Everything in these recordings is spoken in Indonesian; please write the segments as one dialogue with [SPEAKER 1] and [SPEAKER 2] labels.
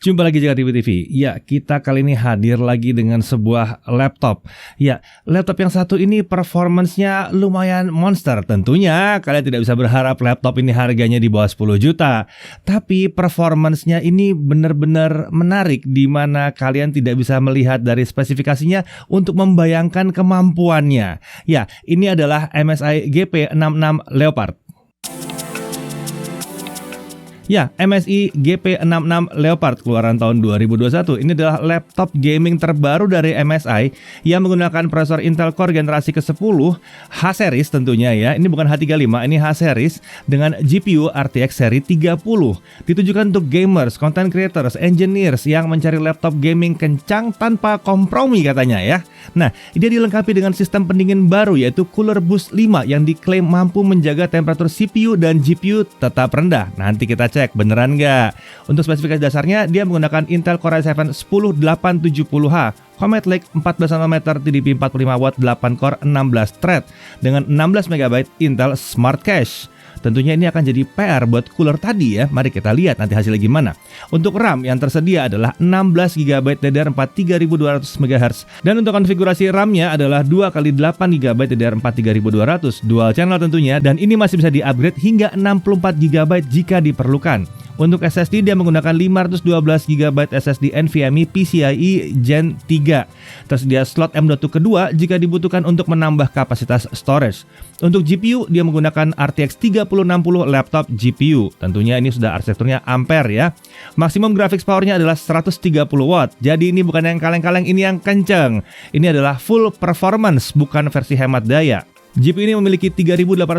[SPEAKER 1] Jumpa lagi Jakarta TV. Ya, kita kali ini hadir lagi dengan sebuah laptop. Ya, laptop yang satu ini performance-nya lumayan monster. Tentunya kalian tidak bisa berharap laptop ini harganya di bawah 10 juta. Tapi performance-nya ini benar-benar menarik, di mana kalian tidak bisa melihat dari spesifikasinya untuk membayangkan kemampuannya. Ya, ini adalah MSI GP66 Leopard. Ya, MSI GP66 Leopard keluaran tahun 2021. Ini adalah laptop gaming terbaru dari MSI yang menggunakan prosesor Intel Core generasi ke-10 H-series tentunya ya. Ini bukan H35, ini H-series dengan GPU RTX seri 30. Ditujukan untuk gamers, content creators, engineers yang mencari laptop gaming kencang tanpa kompromi katanya ya. Nah, dia dilengkapi dengan sistem pendingin baru yaitu Cooler Boost 5 yang diklaim mampu menjaga temperatur CPU dan GPU tetap rendah. Nanti kita cek beneran nggak. Untuk spesifikasi dasarnya dia menggunakan Intel Core i7 10870H, Comet Lake 14 nm, TDP 45 watt, 8 core, 16 thread dengan 16 MB Intel Smart Cache. Tentunya ini akan jadi PR buat cooler tadi ya. Mari kita lihat nanti hasilnya gimana. Untuk RAM yang tersedia adalah 16 GB DDR4 3200 MHz. Dan untuk konfigurasi RAM-nya adalah 2x8 GB DDR4 3200 dual channel tentunya. Dan ini masih bisa di-upgrade hingga 64 GB jika diperlukan. Untuk SSD dia menggunakan 512 GB SSD NVMe PCIe Gen 3. Tersedia slot M.2 kedua jika dibutuhkan untuk menambah kapasitas storage. Untuk GPU dia menggunakan RTX 3060 laptop GPU. Tentunya ini sudah arsitekturnya Ampere ya. Maksimum graphics powernya adalah 130 watt. Jadi ini bukan yang kaleng-kaleng, ini yang kenceng. Ini adalah full performance, bukan versi hemat daya. GPU ini memiliki 3840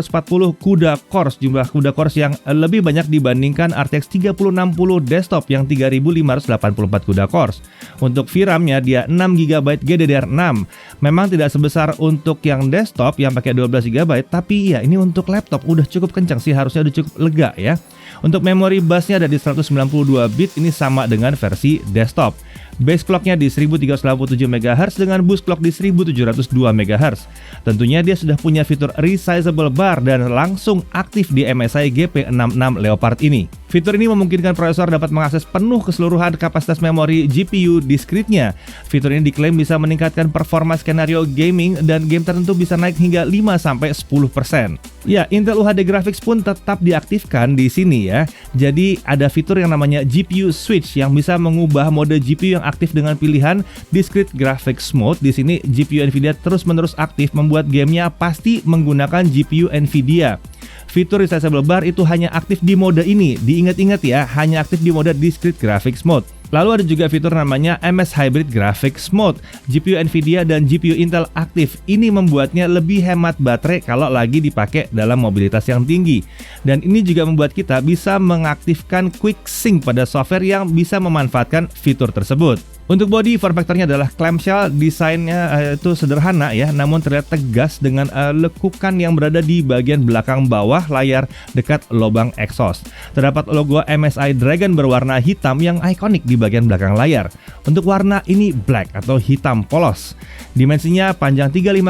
[SPEAKER 1] CUDA cores, jumlah CUDA cores yang lebih banyak dibandingkan RTX 3060 desktop yang 3584 CUDA cores. Untuk VRAM-nya dia 6GB GDDR6. Memang tidak sebesar untuk yang desktop yang pakai 12GB, tapi ya ini untuk laptop udah cukup kencang sih, harusnya udah cukup lega ya. Untuk memori busnya ada di 192 bit, ini sama dengan versi desktop. Base clock-nya di 1387 MHz dengan boost clock di 1702 MHz. Tentunya dia sudah punya fitur resizable bar dan langsung aktif di MSI GP66 Leopard ini. Fitur ini memungkinkan prosesor dapat mengakses penuh keseluruhan kapasitas memori GPU discrete-nya. Fitur ini diklaim bisa meningkatkan performa skenario gaming dan game tertentu bisa naik hingga 5-10%. Ya, Intel UHD Graphics pun tetap diaktifkan di sini ya. Jadi ada fitur yang namanya GPU Switch yang bisa mengubah mode GPU yang aktif dengan pilihan Discrete Graphics Mode. Di sini GPU Nvidia terus-menerus aktif membuat gamenya pasti menggunakan GPU Nvidia. Fitur resizable bar itu hanya aktif di mode ini. Diingat-ingat ya, hanya aktif di mode Discrete Graphics Mode. Lalu ada juga fitur namanya MS Hybrid Graphics Mode. GPU Nvidia dan GPU Intel aktif. Ini membuatnya lebih hemat baterai kalau lagi dipakai dalam mobilitas yang tinggi. Dan ini juga membuat kita bisa mengaktifkan Quick Sync pada software yang bisa memanfaatkan fitur tersebut. Untuk body, form factor-nya adalah clamshell, desainnya itu sederhana ya, namun terlihat tegas dengan lekukan yang berada di bagian belakang bawah layar dekat lubang exhaust. Terdapat logo MSI Dragon berwarna hitam yang ikonik di bagian belakang layar. Untuk warna ini black atau hitam polos. Dimensinya panjang 35,8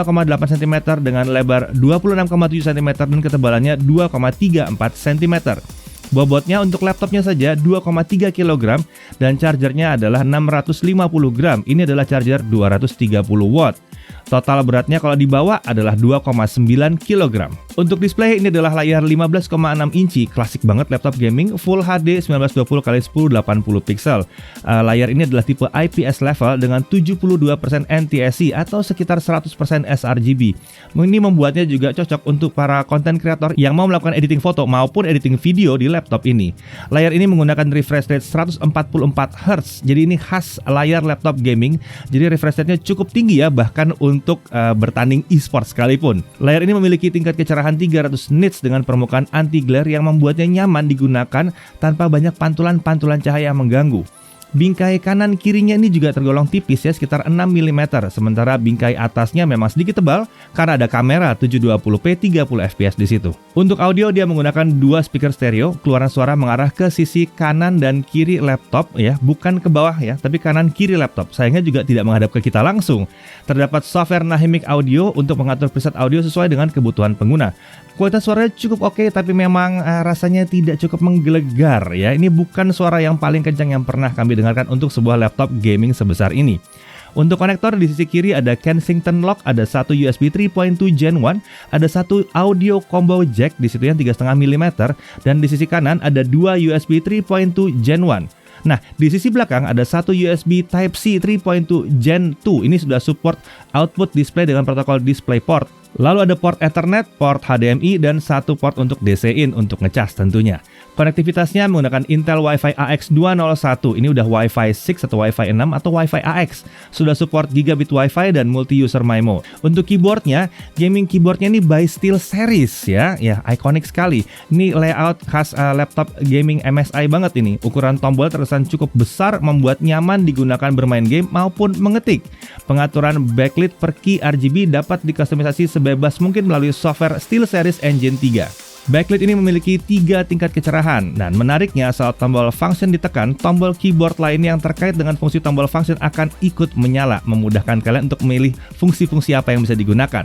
[SPEAKER 1] cm dengan lebar 26,7 cm dan ketebalannya 2,34 cm. Bobotnya untuk laptopnya saja 2,3 kg dan chargernya adalah 650 gram. Ini adalah charger 230 watt. Total beratnya kalau dibawa adalah 2,9 kg. Untuk display ini adalah layar 15,6 inci, klasik banget laptop gaming, Full HD 1920x1080 pixel. Layar ini adalah tipe IPS level dengan 72% NTSC atau sekitar 100% sRGB. Ini membuatnya juga cocok untuk para content creator yang mau melakukan editing foto maupun editing video di laptop ini. Layar ini menggunakan refresh rate 144 Hz, jadi ini khas layar laptop gaming. Jadi refresh rate-nya cukup tinggi ya, bahkan untuk bertanding e-sport sekalipun. Layar ini memiliki tingkat kecerahan 300 nits dengan permukaan anti glare yang membuatnya nyaman digunakan tanpa banyak pantulan-pantulan cahaya yang mengganggu. Bingkai kanan kirinya ini juga tergolong tipis ya, sekitar 6 mm, sementara bingkai atasnya memang sedikit tebal karena ada kamera 720p 30 fps di situ. Untuk audio dia menggunakan dua speaker stereo, keluaran suara mengarah ke sisi kanan dan kiri laptop ya, bukan ke bawah ya, tapi kanan kiri laptop. Sayangnya juga tidak menghadap ke kita langsung. Terdapat software Nahimic Audio untuk mengatur preset audio sesuai dengan kebutuhan pengguna. Kualitas suaranya cukup oke, tapi memang rasanya tidak cukup menggelegar ya. Ini bukan suara yang paling kencang yang pernah kami dengar didengarkan untuk sebuah laptop gaming sebesar ini. Untuk konektor di sisi kiri ada Kensington Lock, ada satu USB 3.2 Gen 1, ada satu audio combo jack di situ yang 3,5 mm, dan di sisi kanan ada dua USB 3.2 Gen 1. Nah, di sisi belakang ada satu USB Type-C 3.2 Gen 2. Ini sudah support output display dengan protokol DisplayPort. Lalu ada port Ethernet, port HDMI, dan satu port untuk DC-in untuk ngecas tentunya. Konektivitasnya menggunakan Intel Wi-Fi AX201. Ini udah Wi-Fi 6 atau Wi-Fi 6 atau Wi-Fi AX. Sudah support gigabit Wi-Fi dan multi-user MIMO. Untuk keyboardnya, gaming keyboardnya ini by SteelSeries ya. Ya, ikonik sekali. Ini layout khas laptop gaming MSI banget ini. Ukuran tombol terkesan cukup besar, membuat nyaman digunakan bermain game maupun mengetik. Pengaturan backlit per key RGB dapat dikustomisasi sebebas mungkin melalui software SteelSeries Engine 3. Backlit ini memiliki 3 tingkat kecerahan, dan menariknya saat tombol function ditekan, tombol keyboard lain yang terkait dengan fungsi tombol function akan ikut menyala, memudahkan kalian untuk memilih fungsi-fungsi apa yang bisa digunakan.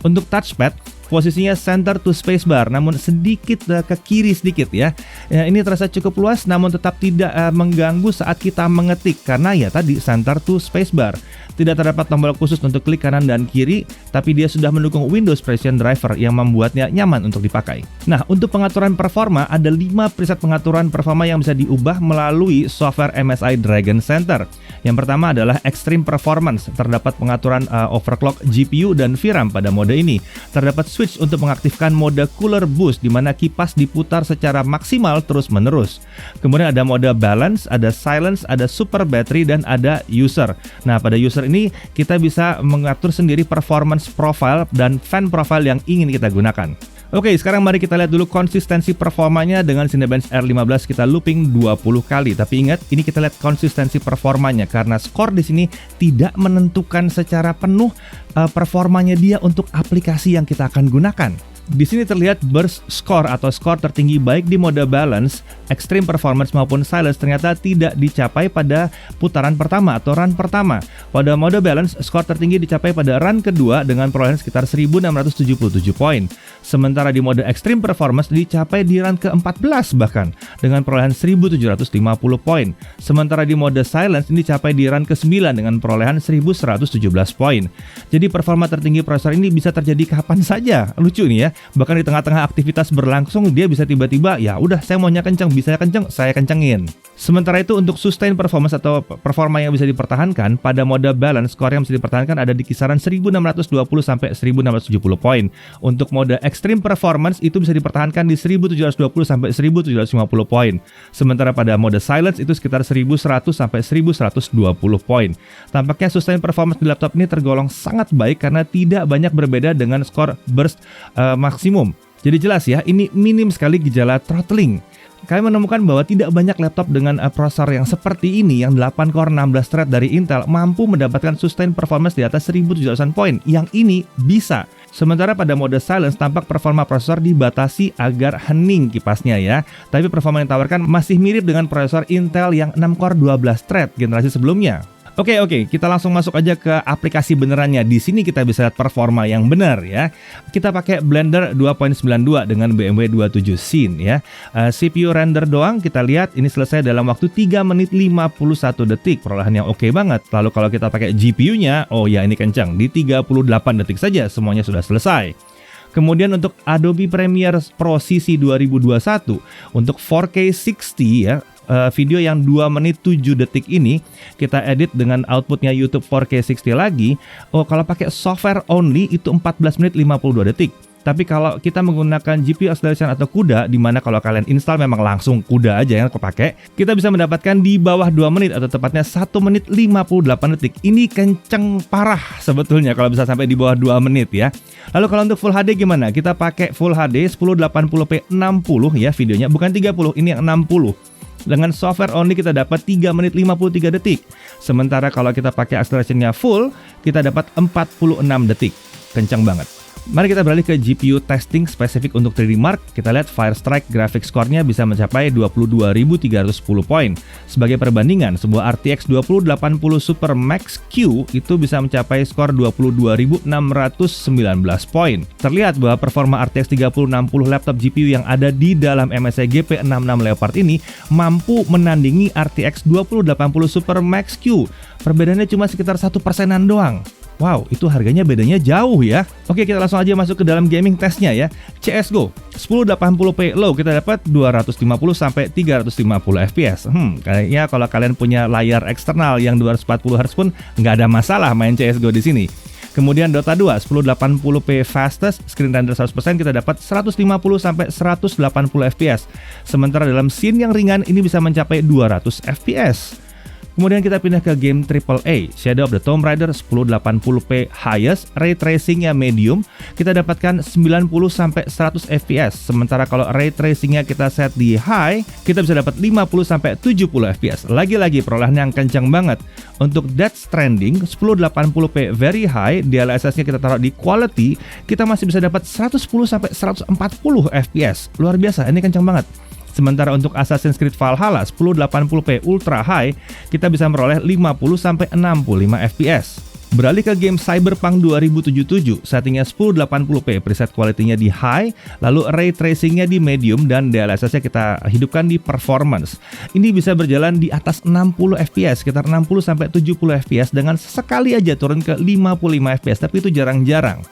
[SPEAKER 1] Untuk touchpad, posisinya center to spacebar, namun sedikit ke kiri sedikit ya. Ini terasa cukup luas, namun tetap tidak mengganggu saat kita mengetik, karena ya tadi center to spacebar. Tidak terdapat tombol khusus untuk klik kanan dan kiri, tapi dia sudah mendukung Windows Precision Driver yang membuatnya nyaman untuk dipakai. Nah, untuk pengaturan performa, ada 5 preset pengaturan performa yang bisa diubah melalui software MSI Dragon Center. Yang pertama adalah Extreme Performance. Terdapat pengaturan overclock GPU dan VRAM pada mode ini. Terdapat switch untuk mengaktifkan mode Cooler Boost, di mana kipas diputar secara maksimal terus-menerus. Kemudian ada mode Balance, ada Silence, ada Super Battery, dan ada User. Nah, pada User ini kita bisa mengatur sendiri performance profile dan fan profile yang ingin kita gunakan. Oke, sekarang mari kita lihat dulu konsistensi performanya dengan Cinebench R15 kita looping 20 kali. Tapi ingat, ini kita lihat konsistensi performanya karena skor di sini tidak menentukan secara penuh performanya dia untuk aplikasi yang kita akan gunakan. Di sini terlihat burst score atau skor tertinggi baik di mode balance, extreme performance maupun silence ternyata tidak dicapai pada putaran pertama atau run pertama. Pada mode balance, skor tertinggi dicapai pada run kedua dengan perolehan sekitar 1677 poin. Sementara di mode extreme performance dicapai di run ke-14 bahkan dengan perolehan 1750 poin. Sementara di mode silence ini dicapai di run ke-9 dengan perolehan 1117 poin. Jadi performa tertinggi prosesor ini bisa terjadi kapan saja. Lucu nih ya. Bahkan di tengah-tengah aktivitas berlangsung dia bisa tiba-tiba ya udah saya maunya kenceng, bisa kenceng, saya kencengin. Sementara itu untuk sustain performance atau performa yang bisa dipertahankan pada mode balance, skor yang bisa dipertahankan ada di kisaran 1620 sampai 1670 poin. Untuk mode extreme performance itu bisa dipertahankan di 1720 sampai 1750 poin. Sementara pada mode silence itu sekitar 1100 sampai 1120 poin. Tampaknya sustain performance di laptop ini tergolong sangat baik karena tidak banyak berbeda dengan skor burst maksimum. Jadi jelas ya, ini minim sekali gejala throttling. Kami menemukan bahwa tidak banyak laptop dengan prosesor yang seperti ini yang 8 core 16 thread dari Intel mampu mendapatkan sustain performance di atas 1700 poin. Yang ini bisa. Sementara pada mode silence tampak performa prosesor dibatasi agar hening kipasnya ya. Tapi performa yang ditawarkan masih mirip dengan prosesor Intel yang 6 core 12 thread generasi sebelumnya. Oke, kita langsung masuk aja ke aplikasi benerannya. Di sini kita bisa lihat performa yang benar ya. Kita pakai Blender 2.92 dengan BMW 27 Scene ya. CPU render doang kita lihat ini selesai dalam waktu 3 menit 51 detik. Perolehan yang oke banget. Lalu kalau kita pakai GPU-nya, oh ya ini kencang. Di 38 detik saja semuanya sudah selesai. Kemudian untuk Adobe Premiere Pro CC 2021 untuk 4K 60 ya. Video yang 2 menit 7 detik ini kita edit dengan outputnya YouTube 4K 60 lagi. Oh, kalau pakai software only itu 14 menit 52 detik. Tapi kalau kita menggunakan GPU acceleration atau CUDA, dimana kalau kalian install memang langsung CUDA aja yang kepake, kita bisa mendapatkan di bawah 2 menit atau tepatnya 1 menit 58 detik. Ini kenceng parah sebetulnya kalau bisa sampai di bawah 2 menit ya. Lalu kalau untuk Full HD gimana? Kita pakai Full HD 1080p 60 ya videonya, bukan 30, ini yang 60. Dengan software only kita dapat 3 menit 53 detik. Sementara kalau kita pakai accelerationnya full, kita dapat 46 detik. Kencang banget. Mari kita beralih ke GPU testing spesifik untuk 3D Mark. Kita lihat Firestrike graphic score-nya bisa mencapai 22.310 poin. Sebagai perbandingan, sebuah RTX 2080 Super Max Q itu bisa mencapai skor 22.619 poin. Terlihat bahwa performa RTX 3060 laptop GPU yang ada di dalam MSI GP66 Leopard ini mampu menandingi RTX 2080 Super Max Q. Perbedaannya cuma sekitar 1%-an doang. Wow, itu harganya bedanya jauh ya. Oke, kita langsung aja masuk ke dalam gaming testnya ya. CSGO 1080p low kita dapat 250 sampai 350 fps. Kayaknya kalau kalian punya layar eksternal yang 240 Hz pun nggak ada masalah main CSGO di sini. Kemudian Dota 2 1080p fastest screen render 100% kita dapat 150 sampai 180 fps. Sementara dalam scene yang ringan ini bisa mencapai 200 fps. Kemudian kita pindah ke game AAA, Shadow of the Tomb Raider 1080p highest, ray tracingnya medium, kita dapatkan 90 sampai 100 fps. Sementara kalau ray tracingnya kita set di high, kita bisa dapat 50 sampai 70 fps. Lagi-lagi perolehan yang kencang banget. Untuk Death Stranding 1080p very high, DLSS-nya kita taruh di quality, kita masih bisa dapat 110 sampai 140 fps. Luar biasa, ini kencang banget. Sementara untuk Assassin's Creed Valhalla 1080p ultra high, kita bisa meroleh 50 sampai 65 fps. Beralih ke game Cyberpunk 2077, settingnya 1080p, preset quality-nya di high, lalu ray tracing-nya di medium, dan DLSS-nya kita hidupkan di performance. Ini bisa berjalan di atas 60 fps, sekitar 60 sampai 70 fps, dengan sekali aja turun ke 55 fps, tapi itu jarang-jarang.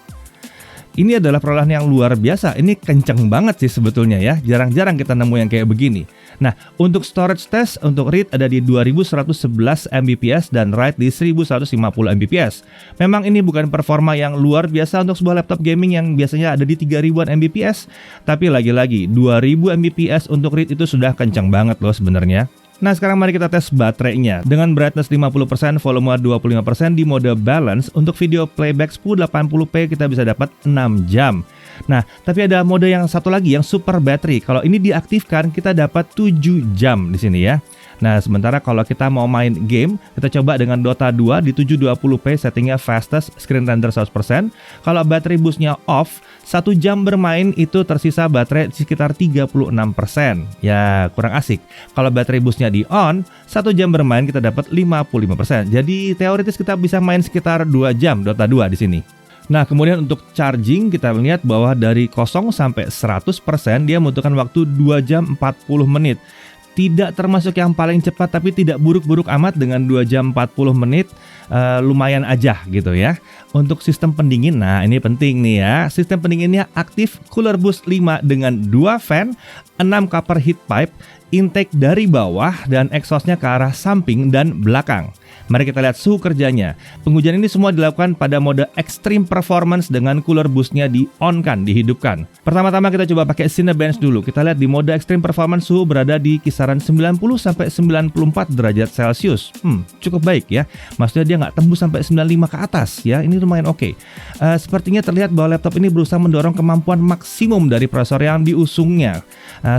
[SPEAKER 1] Ini adalah perolehan yang luar biasa, ini kenceng banget sih sebetulnya ya, jarang-jarang kita nemu yang kayak begini. Nah, untuk storage test, untuk read ada di 2111 Mbps dan write di 1150 Mbps. Memang ini bukan performa yang luar biasa untuk sebuah laptop gaming yang biasanya ada di 3000-an Mbps, tapi lagi-lagi 2000 Mbps untuk read itu sudah kenceng banget loh sebenarnya. Nah, sekarang mari kita tes baterainya. Dengan brightness 50%, volume 25% di mode balance, untuk video playback 1080p kita bisa dapat 6 jam. Nah, tapi ada mode yang satu lagi yang super battery. Kalau ini diaktifkan, kita dapat 7 jam di sini ya. Nah, sementara kalau kita mau main game, kita coba dengan Dota 2 di 720p, settingnya fastest screen render 100%. Kalau baterai boostnya off, 1 jam bermain itu tersisa baterai sekitar 36%. Ya, kurang asik. Kalau baterai boostnya di on, 1 jam bermain kita dapat 55%. Jadi teoritis kita bisa main sekitar 2 jam Dota 2 di sini. Nah, kemudian untuk charging kita lihat bahwa dari 0 sampai 100% dia membutuhkan waktu 2 jam 40 menit. Tidak termasuk yang paling cepat, tapi tidak buruk-buruk amat dengan 2 jam 40 menit, lumayan aja gitu ya. Untuk sistem pendingin, nah ini penting nih ya. Sistem pendinginnya aktif, cooler boost 5 dengan 2 fan, 6 copper heat pipe, intake dari bawah, dan exhaustnya ke arah samping dan belakang. Mari kita lihat suhu kerjanya. Pengujian ini semua dilakukan pada mode extreme performance dengan cooler boostnya di-on-kan, dihidupkan. Pertama-tama kita coba pakai Cinebench dulu. Kita lihat di mode extreme performance suhu berada di kisaran 90 sampai 94 derajat Celcius. Cukup baik ya. Maksudnya dia nggak tembus sampai 95 ke atas ya. Ini lumayan oke. Sepertinya terlihat bahwa laptop ini berusaha mendorong kemampuan maksimum dari prosesor yang diusungnya.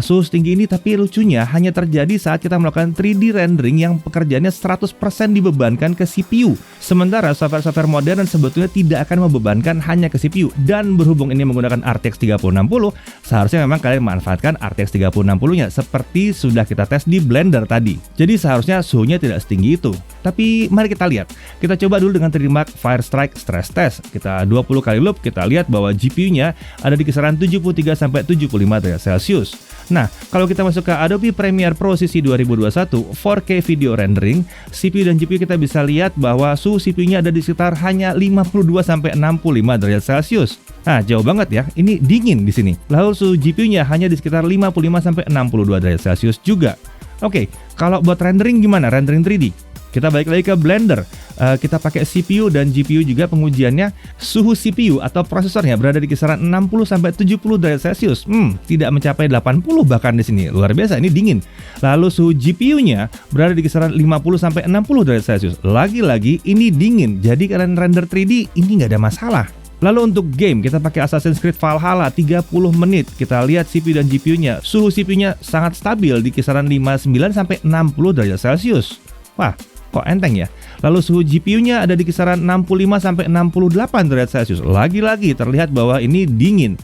[SPEAKER 1] Suhu setinggi ini tapi lucunya hanya terjadi saat kita melakukan 3D rendering yang pekerjaannya 100% dibebankan ke CPU. Sementara software-software modern sebetulnya tidak akan membebankan hanya ke CPU. Dan berhubung ini menggunakan RTX 3060, seharusnya memang kalian manfaatkan RTX 3060-nya seperti sudah kita tes di Blender tadi. Jadi seharusnya suhunya tidak setinggi itu. Tapi mari kita lihat. Kita coba dulu dengan 3D Mark Firestrike Stress Test. Kita 20 kali loop, kita lihat bahwa GPU-nya ada di kisaran 73 sampai 75 derajat Celcius. Nah, kalau kita masuk ke Adobe Premiere Pro CC 2021 4K video rendering, CPU dan GPU kita bisa lihat bahwa suhu CPU-nya ada di sekitar hanya 52 sampai 65 derajat Celcius. Nah, jauh banget ya. Ini dingin di sini. Lalu suhu GPU-nya hanya di sekitar 55 sampai 62 derajat Celcius juga. Oke, kalau buat rendering gimana? Rendering 3D. Kita balik lagi ke Blender. Kita pakai CPU dan GPU juga pengujiannya. Suhu CPU atau prosesornya berada di kisaran 60 sampai 70 derajat Celcius. Tidak mencapai 80 bahkan di sini. Luar biasa, ini dingin. Lalu suhu GPU-nya berada di kisaran 50 sampai 60 derajat Celcius. Lagi-lagi ini dingin. Jadi kalian render 3D ini nggak ada masalah. Lalu untuk game, kita pakai Assassin's Creed Valhalla 30 menit. Kita lihat CPU dan GPU-nya. Suhu CPU-nya sangat stabil di kisaran 59 sampai 60 derajat Celcius. Wah, Kok enteng ya? Lalu suhu GPU-nya ada di kisaran 65 sampai 68 derajat Celcius. Lagi-lagi terlihat bahwa ini dingin.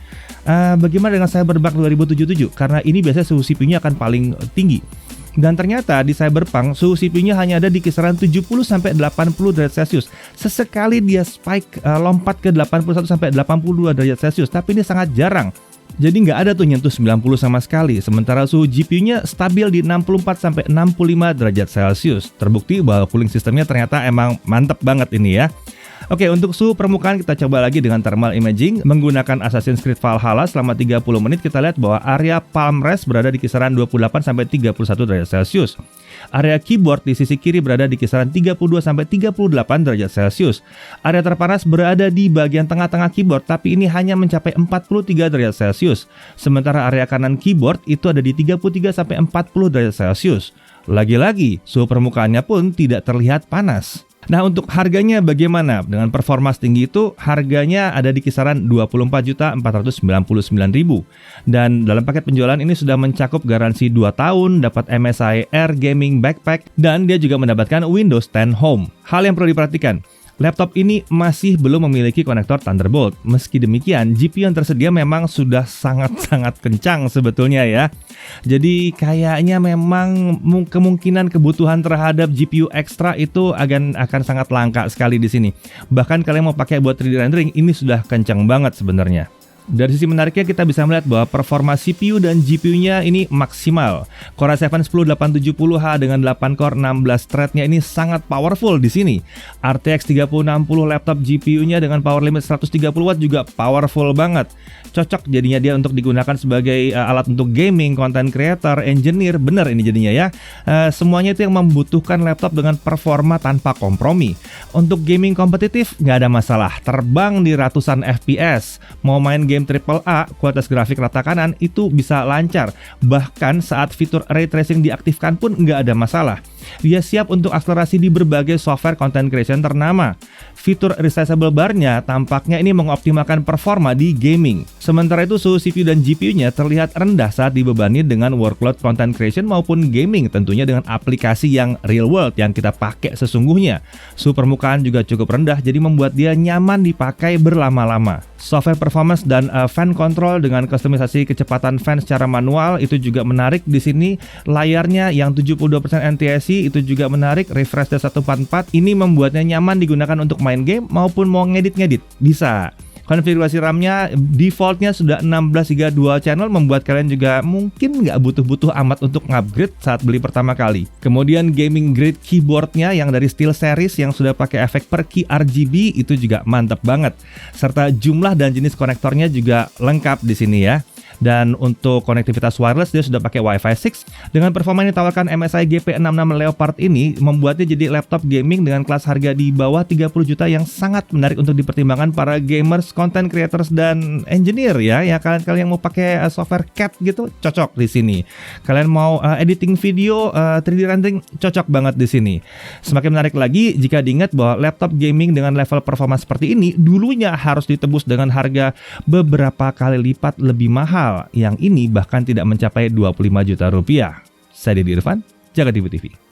[SPEAKER 1] Bagaimana dengan Cyberpunk 2077? Karena ini biasanya suhu CPU-nya akan paling tinggi. Dan ternyata di Cyberpunk suhu CPU-nya hanya ada di kisaran 70 sampai 80 derajat Celcius. Sesekali dia spike lompat ke 81 sampai 82 derajat Celcius, tapi ini sangat jarang. Jadi nggak ada tuh nyentuh 90 sama sekali. Sementara suhu GPU-nya stabil di 64 sampai 65 derajat Celcius. Terbukti bahwa cooling sistemnya ternyata emang mantep banget ini ya. Oke, untuk suhu permukaan kita coba lagi dengan thermal imaging. Menggunakan Assassin's Creed Valhalla selama 30 menit kita lihat bahwa area palm rest berada di kisaran 28 sampai 31 derajat Celcius. Area keyboard di sisi kiri berada di kisaran 32 sampai 38 derajat Celcius. Area terpanas berada di bagian tengah-tengah keyboard, tapi ini hanya mencapai 43 derajat Celcius. Sementara area kanan keyboard itu ada di 33 sampai 40 derajat Celcius. Lagi-lagi, suhu permukaannya pun tidak terlihat panas. Nah, untuk harganya bagaimana? Dengan performa tinggi itu harganya ada di kisaran 24.499.000. Dan dalam paket penjualan ini sudah mencakup garansi 2 tahun, dapat MSI Air Gaming Backpack, dan dia juga mendapatkan Windows 10 Home. Hal yang perlu diperhatikan, laptop ini masih belum memiliki konektor Thunderbolt. Meski demikian, GPU yang tersedia memang sudah sangat-sangat kencang sebetulnya ya. Jadi kayaknya memang kemungkinan kebutuhan terhadap GPU ekstra itu akan sangat langka sekali di sini. Bahkan kalian mau pakai buat 3D rendering, ini sudah kencang banget sebenarnya. Dari sisi menariknya kita bisa melihat bahwa performa CPU dan GPU-nya ini maksimal. Core i7 10870H dengan 8 core 16 thread-nya ini sangat powerful di sini. RTX 3060 laptop GPU-nya dengan power limit 130 watt juga powerful banget. Cocok jadinya dia untuk digunakan sebagai alat untuk gaming, content creator, engineer. Bener ini jadinya ya. Semuanya itu yang membutuhkan laptop dengan performa tanpa kompromi. Untuk gaming kompetitif nggak ada masalah. Terbang di ratusan FPS. Mau main game AAA, kualitas grafik rata kanan itu bisa lancar. Bahkan saat fitur ray tracing diaktifkan pun nggak ada masalah. Dia siap untuk akselerasi di berbagai software content creation ternama. Fitur resizable bar-nya tampaknya ini mengoptimalkan performa di gaming. Sementara itu suhu CPU dan GPU-nya terlihat rendah saat dibebani dengan workload content creation maupun gaming, tentunya dengan aplikasi yang real world yang kita pakai sesungguhnya. Suhu permukaan juga cukup rendah, jadi membuat dia nyaman dipakai berlama-lama. Software performance dan fan control dengan kustomisasi kecepatan fan secara manual itu juga menarik di sini. Layarnya yang 72% NTSC itu juga menarik, refresh rate 144. Ini membuatnya nyaman digunakan untuk main game maupun mau ngedit-ngedit. Bisa. Konfigurasi RAM-nya defaultnya sudah 16 GB dual channel, membuat kalian juga mungkin nggak butuh-butuh amat untuk upgrade saat beli pertama kali. Kemudian gaming grade keyboardnya yang dari SteelSeries yang sudah pakai efek per key RGB itu juga mantap banget. Serta jumlah dan jenis konektornya juga lengkap di sini ya. Dan untuk konektivitas wireless dia sudah pakai Wi-Fi 6. Dengan performa yang ditawarkan MSI GP66 Leopard ini membuatnya jadi laptop gaming dengan kelas harga di bawah 30 juta yang sangat menarik untuk dipertimbangkan para gamers, content creators, dan engineer ya. Ya kalian mau pakai software CAD gitu cocok di sini. Kalian mau editing video, 3D rendering cocok banget di sini. Semakin menarik lagi jika diingat bahwa laptop gaming dengan level performa seperti ini dulunya harus ditebus dengan harga beberapa kali lipat lebih mahal. Yang ini bahkan tidak mencapai 25 juta rupiah. Saya Deddy Irfan, Jaga TV TV.